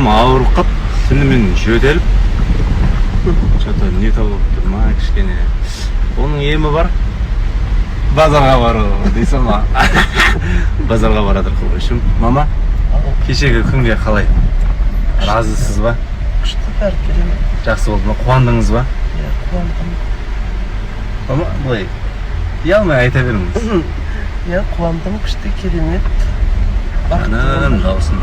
денем ауырып қалып, түнімен жөтеліп, что-то не то болып тұр ма, кішкене. Оның емі бар. Базарға бару, дейсің ма? Базарға барадыр құрбышым. Мама, кешегі күнге қалай? Разысыз ба? Күшті бәрі керемет. Жақсы болды ма? Қуандыңыз ба? Иә, қуандым. Мама, былай, ұялмай айта беріңіз. Иә, қуандым, күшті керемет. Анам, даусын.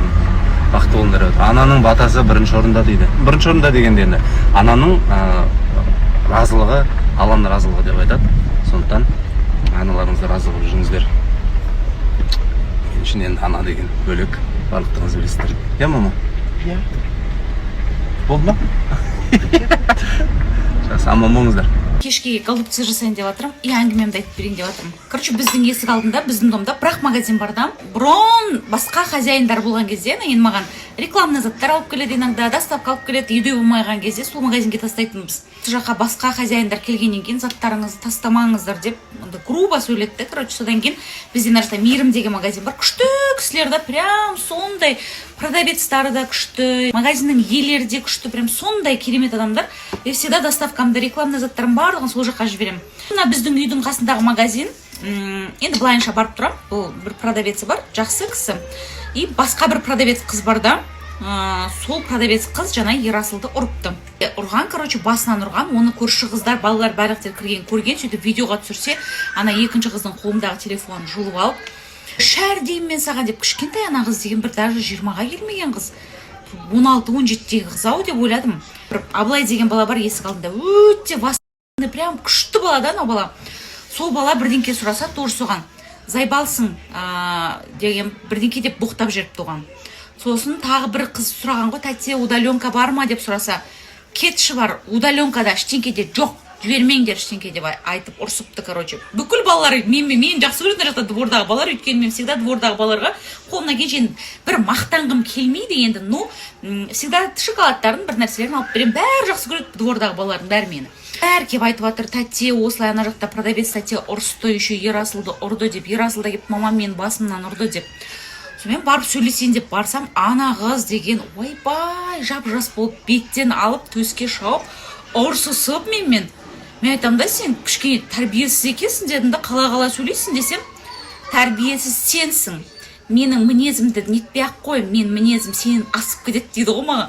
Бақытты болыңдар. Ананың батасы бірінші орында дейді. Бірінші орында дегенде енді ананың разылығы, Алланың разылығы деп айтады. Сондықтан аналарыңызды разы болып жүріңіздер. Мен үшін енді ана деген бөлек, барлықтарыңыз білесіздер. Иә, мама? Иә. Болды ма? Жақсы, аман болыңыздар. Кешке голубцы жасайын деп жатырмын и әңгімемді айтып берейін деп жатырмын. Короче, біздің есік алдында, біздің домда бірақ магазин бар да. Бұрын басқа хозяиндар болған кезде, енді маған рекламный заттар алып келеді, иногда доставка алып келеді, үйде болмайған кезде сол магазинге тастайтынбыз. Сол жаққа басқа хозяиндар келгеннен кейін заттарыңызды тастамаңыздар деп грубо сөйлетті. Короче, содан кейін бізде мына жақта Мейірім деген магазин бар. Күшті кісілер да, прям сондай продавецтары да күшті, магазиннің иелері де күшті, прям сондай керемет адамдар. И всегда доставкамды, рекламный заттарым барлығын сол жаққа жіберемін. Мына біздің үйдің қасындағы магазин, енді былайынша барып тұрам, бұл бір продавец бар, жақсы кісі. И басқа бір продавец қыз бар да, сол продавец қыз жаңа Ерасылды ұрыпты. Ұрған, короче, басынан ұрған, оны көрші қыздар, балалар барлықтар кірген, көрген, сөйтіп видеоға түсірсе, ана екінші қыздың қолындағы телефонын жұлып алып, шәр деймін мен саған деп, кішкентай ана қыз деген бір даже 20-ға келмеген қыз, 16-17-тегі қыз ау деп ойладым. Абылай деген бала бар есік алдында, өте васыны, прям күшті бала да, бала. Сол бала бірдеңке сұраса, тоже соған зайбалсың деген бірдеңке деп боқтап жеріпті оған. Сосын тағы бір қыз сұраған ғой, тәте удаленка бар ма деп сұраса, кетші бар, удаленкада ештеңкеде жоқ, жібермеңдер ештеңке деп айтып ұрсыпты, короче. Бүкіл балалар, мен жақсы көретін жақта двордағы балалар, өйткені мен всегда двордағы балаларға қолына келген бір мақтанғым келмейді енді, всегда шоколадтарын бір нәрселерін алып берем, бәрі жақсы көреді двордағы балалардың, бәрі мені. Бәрі кеп айтып жатыр, тәте осылай ана жақта продавец тәте ұрысты, еще Ерасылды ұрды деп, Ерасылда кеп мамам мен басымнан ұрды деп. Сонымен барып сөйлесейін деп барсам, ана қыз деген ойбай жап-жас болып беттен алып төске шауып ұрсысып мен айтам да, сен кішкене тәрбиесіз екенсің дедім да, қала сөйлейсің десем, тәрбиесіз сенсің, менің мінезімді нетпей ақ қой, мен мінезім сенен асып кетеді дейді ғой маған.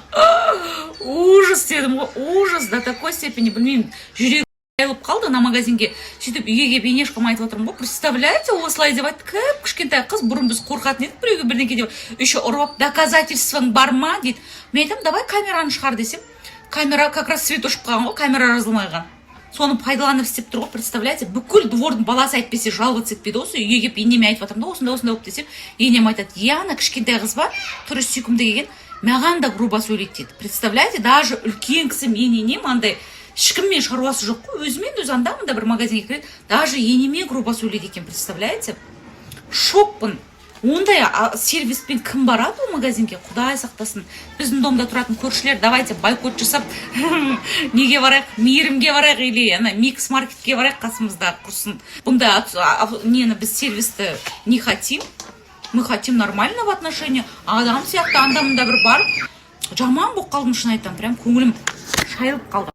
Ужас дедім ғой, ужас до такой степени, білмеймін, жүрегі айылып қалды ана магазинге. Сөйтіп үйге бейнешкам айтып отырмын ғой, представляете, осылай деп айтты, кіп кішкентай қыз, бұрын біз қорқатын едік біреуге бірдеңке деп, еще ұрып, доказательствоң бар ма дейді. Мен айтам, давай камераны шығар десем, камера как раз свет ұшып қалған ғой, камера жазылмайған. Соны пайдаланып істеп тұр ғой, представляете, бүкіл двордың баласы әйтпесе жалғыз етпейді, осы үйге келіп енеме айтып жатырмын да, осындай болып десем, енем айтады, ана кішкентай қыз ба, түрі сүйкімді келген, маған да грубо сөйлейді дейді. Представляете, даже үлкен кісі мен енем андай ешкіммен шаруасы жоқ қой, өзімен өзі анда бір магазинге кіреді, даже енеме грубо сөйлейді екен, представляете? Шокпын. Ондай сервиспен кім барады ол магазинге, құдай сақтасын. Біздің домда тұратын көршілер, давайте бойкот жасап, неге барайық, Мейірімге барайық, или микс маркетке барайық, қасымызда құрсын. Бұнда нені біз сервисті не хотим, мы хотим нормального отношения, адам сияқты анда-мында бір барып, жаман болып қалдым, шын айтам, прям көңілім шайылып қалды.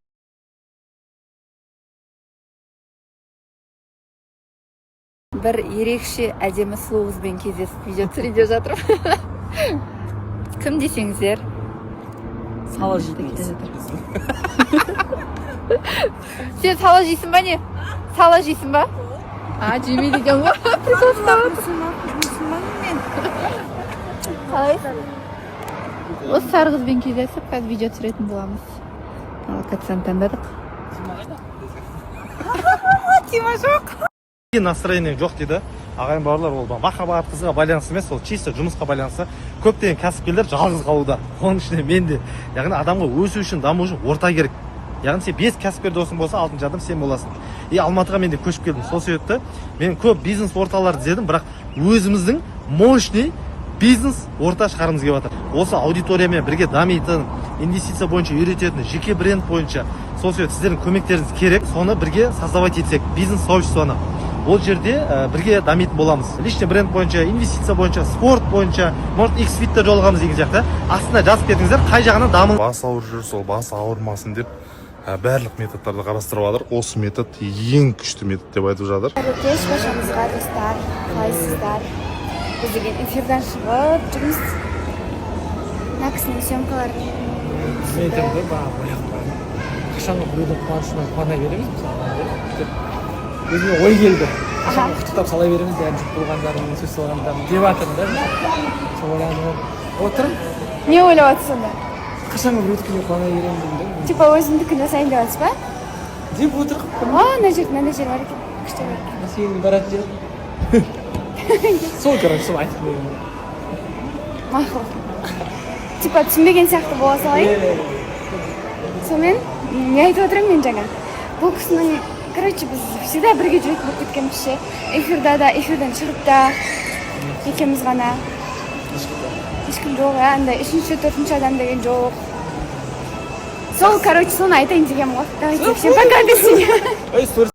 Бір ерекше әдемі сұлу қызбен кездесіп видео түсіруде жатырмын. Кім десеңіздер? Сала жейді. Сен сала жейсің ба не? Сала жейсің ба? Жемейді екен ғой. Қалайсың? Осы сары қызбен кездесіп, қазір видео түсіретін боламыз. Локацияны таңдадық. Тима жоқ. Настроение жоқ дейді. Ағайын бауырлар, ол махаббат қызға байланысты емес, ол чисто жұмысқа байланысты. Көптеген кәсіпкерлер жалғыз қалуда. Оның ішінде мен де. Яғни адамға өсу үшін, даму үшін орта керек. Яғни сен 5 кәсіпкер досың болса, 6-шы адам сен боласың. Алматыға мен де көшіп келдім. Сол себепті мен көп бизнес орталарды іздедім, бірақ өзіміздің мощный бизнес орта шығарымыз келіп жатыр. Осы аудиториямен бірге дамитын, инвестиция бойынша үйрететін, жеке бренд бойынша. Сол себепті сіздердің көмектеріңіз керек. Соны бірге создавать етсек, бизнес сообществоны. ол жерде бірге дамитын боламыз. Личный бренд бойынша, инвестиция бойынша, спорт бойынша, может X-Fit'те жолығамыз деген сияқты. Астына жазып бердіңіздер, қай жағынан дамыл. Бас ауырып жүр, сол бас ауырмасын деп барлық методтарды қарастырып жатыр. Осы метод ең күшті метод деп айтып жатыр. Кеш башамызға достар, қалайсыздар? Біз деген эфирден шығып жүрміз. Мына кісінің съемкаларын мен айтамын да баяғы баяғы қашанғы біреудің қуанышына қуана береміз мысалы өзіме ой келді қашанғы құттықтап сала береміз бәрін жұп болғандарын сөз салғандарын деп жатырмын да сол ойланып отырмын не ойлап жатсыз сонда? қашанғы біреудікіне қуана беремін деймін да Типа өзімдікін жасайын деп жатсыз ба? деп отырмын Ана жер бар екен, күшті бар екен. сенің баратын жер сол короче сол айтып қоямын Мақұл. Типа түсінбеген сияқты бола салайын. Сонымен не айтып отырмын мен жаңа? Бұл кісінің, короче, біз всегда бірге жүретін болып кеткенбіз ше. Эфирда да, эфирден шығып та екеуміз ғана. Ешкім жоқ, андай үшінші, төртінші адам деген жоқ. Сол, короче, соны айтайын дегенмін ғой. Давайте, всем пока, до свидания.